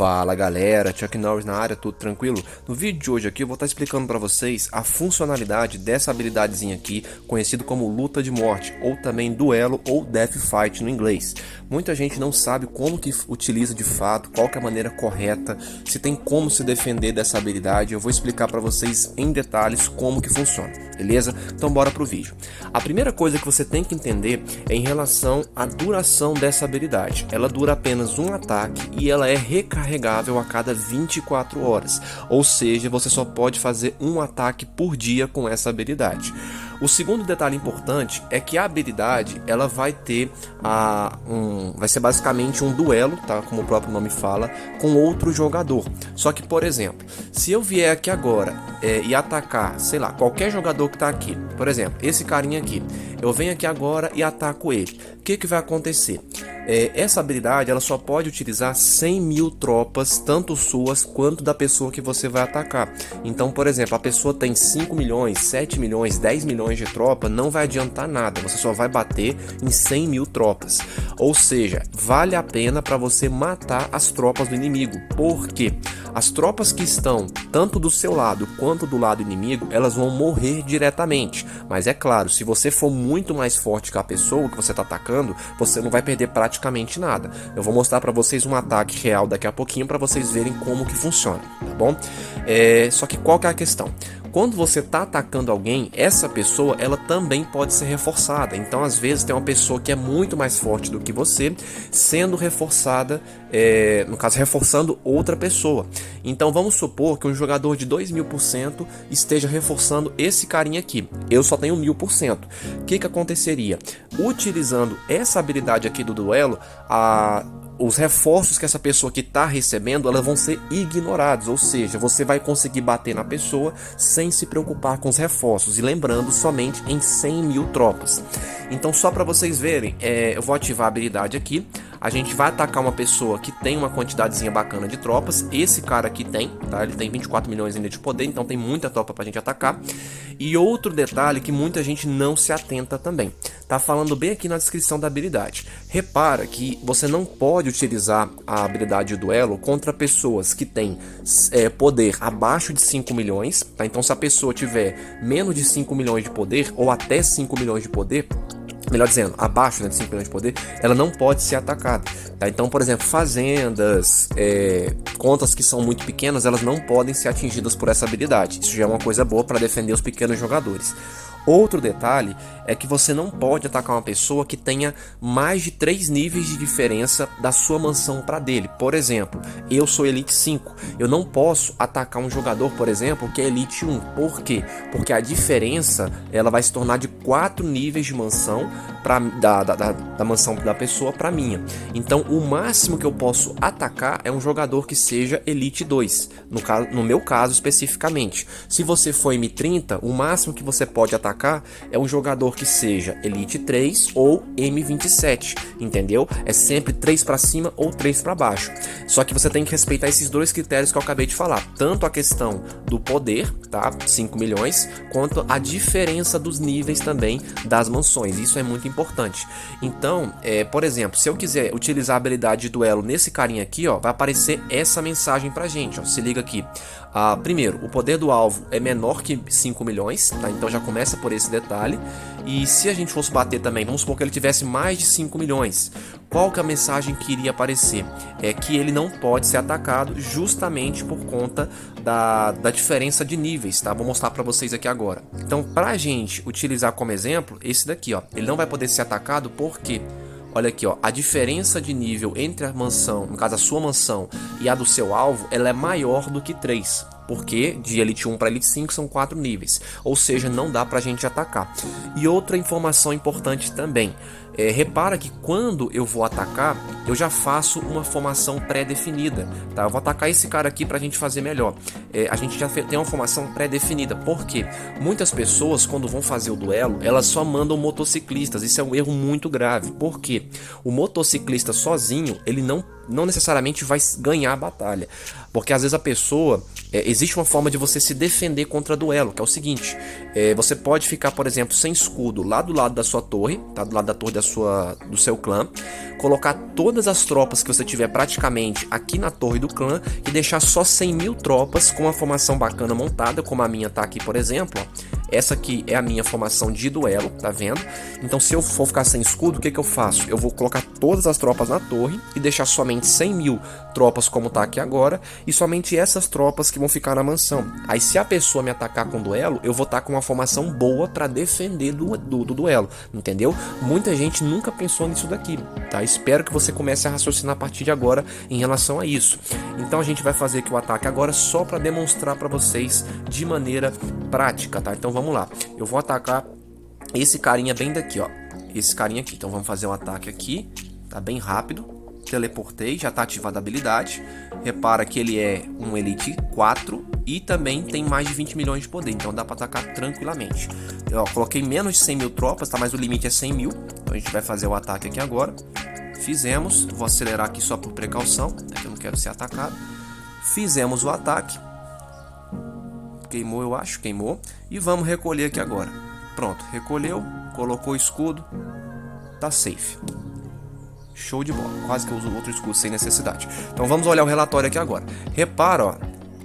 Fala galera, Chuck Norris na área, tudo tranquilo? No vídeo de hoje aqui eu vou estar explicando para vocês a funcionalidade dessa habilidadezinha aqui, conhecido como luta de morte, ou também duelo ou death fight no inglês. Muita gente não sabe como que utiliza de fato, qual que é a maneira correta, se tem como se defender dessa habilidade. Eu vou explicar para vocês em detalhes como que funciona, beleza? Então bora pro vídeo. A primeira coisa que você tem que entender é em relação à duração dessa habilidade. Ela dura apenas um ataque e ela é recarregável a cada 24 horas, ou seja, você só pode fazer um ataque por dia com essa habilidade. O segundo detalhe importante é que a habilidade ela vai ter vai ser basicamente um duelo, tá? Como o próprio nome fala, com outro jogador. Só que, por exemplo, se eu vier aqui agora e atacar, sei lá, qualquer jogador que tá aqui, por exemplo, esse carinha aqui, eu venho aqui agora e ataco ele. O que vai acontecer? Essa habilidade ela só pode utilizar 100 mil tropas, tanto suas quanto da pessoa que você vai atacar. Então, por exemplo, a pessoa tem 5 milhões, 7 milhões, 10 milhões de tropa, não vai adiantar nada, você só vai bater em 100 mil tropas. Ou seja, vale a pena para você matar as tropas do inimigo. Por quê? As tropas que estão tanto do seu lado quanto do lado inimigo, elas vão morrer diretamente. Mas é claro, se você for muito mais forte que a pessoa que você está atacando, você não vai perder praticamente nada. Eu vou mostrar para vocês um ataque real daqui a pouquinho para vocês verem como que funciona, tá bom? Só que qual que é a questão? Quando você está atacando alguém, essa pessoa ela também pode ser reforçada. Então, às vezes, tem uma pessoa que é muito mais forte do que você, sendo reforçada, no caso, reforçando outra pessoa. Então, vamos supor que um jogador de 2000% esteja reforçando esse carinha aqui. Eu só tenho 1000%. O que aconteceria? Utilizando essa habilidade aqui do duelo, os reforços que essa pessoa aqui está recebendo, elas vão ser ignorados, ou seja, você vai conseguir bater na pessoa sem se preocupar com os reforços, e lembrando, somente em 100 mil tropas. Então, só para vocês verem, eu vou ativar a habilidade aqui. A gente vai atacar uma pessoa que tem uma quantidadezinha bacana de tropas. Esse cara aqui tem, tá? Ele tem 24 milhões ainda de poder, então tem muita tropa pra gente atacar. E outro detalhe que muita gente não se atenta também. Tá falando bem aqui na descrição da habilidade. Repara que você não pode utilizar a habilidade de duelo contra pessoas que têm poder abaixo de 5 milhões, tá? Então, se a pessoa tiver menos de 5 milhões de poder ou até 5 milhões de poder, melhor dizendo, abaixo, né, de 5 milhões de poder, ela não pode ser atacada, tá? Então, por exemplo, fazendas, contas que são muito pequenas, elas não podem ser atingidas por essa habilidade. Isso já é uma coisa boa para defender os pequenos jogadores. Outro detalhe é que você não pode atacar uma pessoa que tenha mais de 3 níveis de diferença da sua mansão para dele. Por exemplo, eu sou Elite 5. Eu não posso atacar um jogador, por exemplo, que é Elite 1. Por quê? Porque a diferença ela vai se tornar de 4 níveis de mansão da mansão da pessoa para minha. Então, o máximo que eu posso atacar é um jogador que seja Elite 2. No meu caso especificamente. Se você for M30, o máximo que você pode atacar é um jogador que seja Elite 3 ou M27, entendeu? É sempre 3 para cima ou 3 para baixo. Só que você tem que respeitar esses dois critérios que eu acabei de falar, tanto a questão do poder, tá? 5 milhões, quanto a diferença dos níveis também das mansões. Isso é muito importante. Então, por exemplo, se eu quiser utilizar a habilidade de duelo nesse carinha aqui, ó, vai aparecer essa mensagem pra gente, ó. Se liga aqui. Primeiro, o poder do alvo é menor que 5 milhões, tá? Então já começa por esse detalhe. E se a gente fosse bater também, vamos supor que ele tivesse mais de 5 milhões. Qual que é a mensagem que iria aparecer? É que ele não pode ser atacado justamente por conta da diferença de níveis, tá? Vou mostrar para vocês aqui agora. Então, pra gente utilizar como exemplo, esse daqui, ó, ele não vai poder ser atacado porque... Olha aqui, ó, a diferença de nível entre a mansão, no caso a sua mansão e a do seu alvo, ela é maior do que 3. Porque de Elite 1 para Elite 5 são 4 níveis. Ou seja, não dá pra gente atacar. E outra informação importante também. Repara que quando eu vou atacar, eu já faço uma formação pré-definida, tá? Eu vou atacar esse cara aqui pra gente fazer melhor. A gente já tem uma formação pré-definida. Por quê? Muitas pessoas, quando vão fazer o duelo, elas só mandam motociclistas. Isso é um erro muito grave. Por quê? O motociclista sozinho, ele não necessariamente vai ganhar a batalha. Porque às vezes a pessoa... existe uma forma de você se defender contra duelo, que é o seguinte. Você pode ficar, por exemplo, sem escudo lá do lado da sua torre, tá? Do lado da torre do seu clã, colocar todas as tropas que você tiver praticamente aqui na torre do clã e deixar só 100 mil tropas com uma formação bacana montada, como a minha tá aqui, por exemplo, ó. Essa aqui é a minha formação de duelo, tá vendo? Então se eu for ficar sem escudo, o que eu faço? Eu vou colocar todas as tropas na torre e deixar somente 100 mil tropas como tá aqui agora, e somente essas tropas que vão ficar na mansão. Aí se a pessoa me atacar com duelo, eu vou estar com uma formação boa para defender do duelo, entendeu? Muita gente nunca pensou nisso daqui, tá? Espero que você comece a raciocinar a partir de agora em relação a isso. Então a gente vai fazer aqui o ataque agora só para demonstrar para vocês de maneira prática, tá? Então vamos lá, eu vou atacar esse carinha bem daqui, ó, esse carinha aqui. Então vamos fazer um ataque aqui, tá bem rápido, teleportei, já tá ativada a habilidade. Repara que ele é um Elite 4 e também tem mais de 20 milhões de poder, então dá pra atacar tranquilamente. Eu coloquei menos de 100 mil tropas, tá? Mas o limite é 100 mil, então a gente vai fazer o ataque aqui agora. Fizemos, vou acelerar aqui só por precaução, que eu não quero ser atacado. Fizemos o ataque. Queimou, eu acho, queimou. E vamos recolher aqui agora. Pronto, recolheu, colocou o escudo, tá safe. Show de bola, quase que eu uso outro escudo sem necessidade. Então vamos olhar o relatório aqui agora. Repara, ó,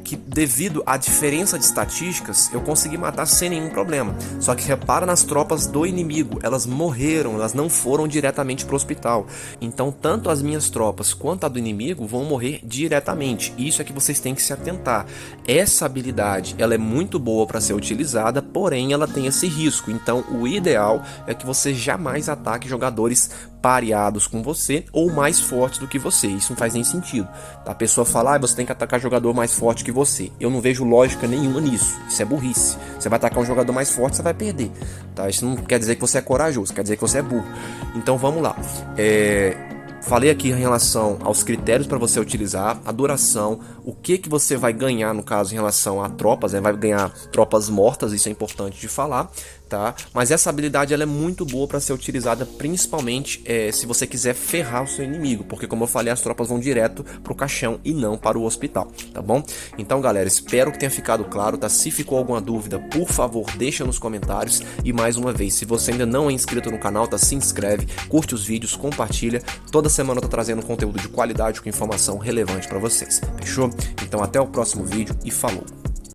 que devido à diferença de estatísticas, eu consegui matar sem nenhum problema. Só que repara nas tropas do inimigo, elas morreram, elas não foram diretamente para o hospital. Então tanto as minhas tropas quanto a do inimigo vão morrer diretamente. Isso é que vocês têm que se atentar. Essa habilidade, ela é muito boa para ser utilizada, porém ela tem esse risco. Então o ideal é que você jamais ataque jogadores pareados com você ou mais fortes do que você. Isso não faz nem sentido. A pessoa fala, você tem que atacar jogador mais forte que você. Eu não vejo lógica nenhuma nisso. Isso é burrice. Você vai atacar um jogador mais forte, você vai perder, tá? Isso não quer dizer que você é corajoso, quer dizer que você é burro. Então vamos lá. Falei aqui em relação aos critérios para você utilizar, a duração, o que você vai ganhar no caso em relação a tropas, né? Vai ganhar tropas mortas, isso é importante de falar, tá? Mas essa habilidade ela é muito boa para ser utilizada principalmente se você quiser ferrar o seu inimigo, porque como eu falei, as tropas vão direto para o caixão e não para o hospital, tá bom? Então galera, espero que tenha ficado claro, tá? Se ficou alguma dúvida, por favor, deixa nos comentários. E mais uma vez, se você ainda não é inscrito no canal, tá? Se inscreve, curte os vídeos, compartilha. Toda semana eu tô trazendo conteúdo de qualidade com informação relevante para vocês, fechou? Então até o próximo vídeo e falou!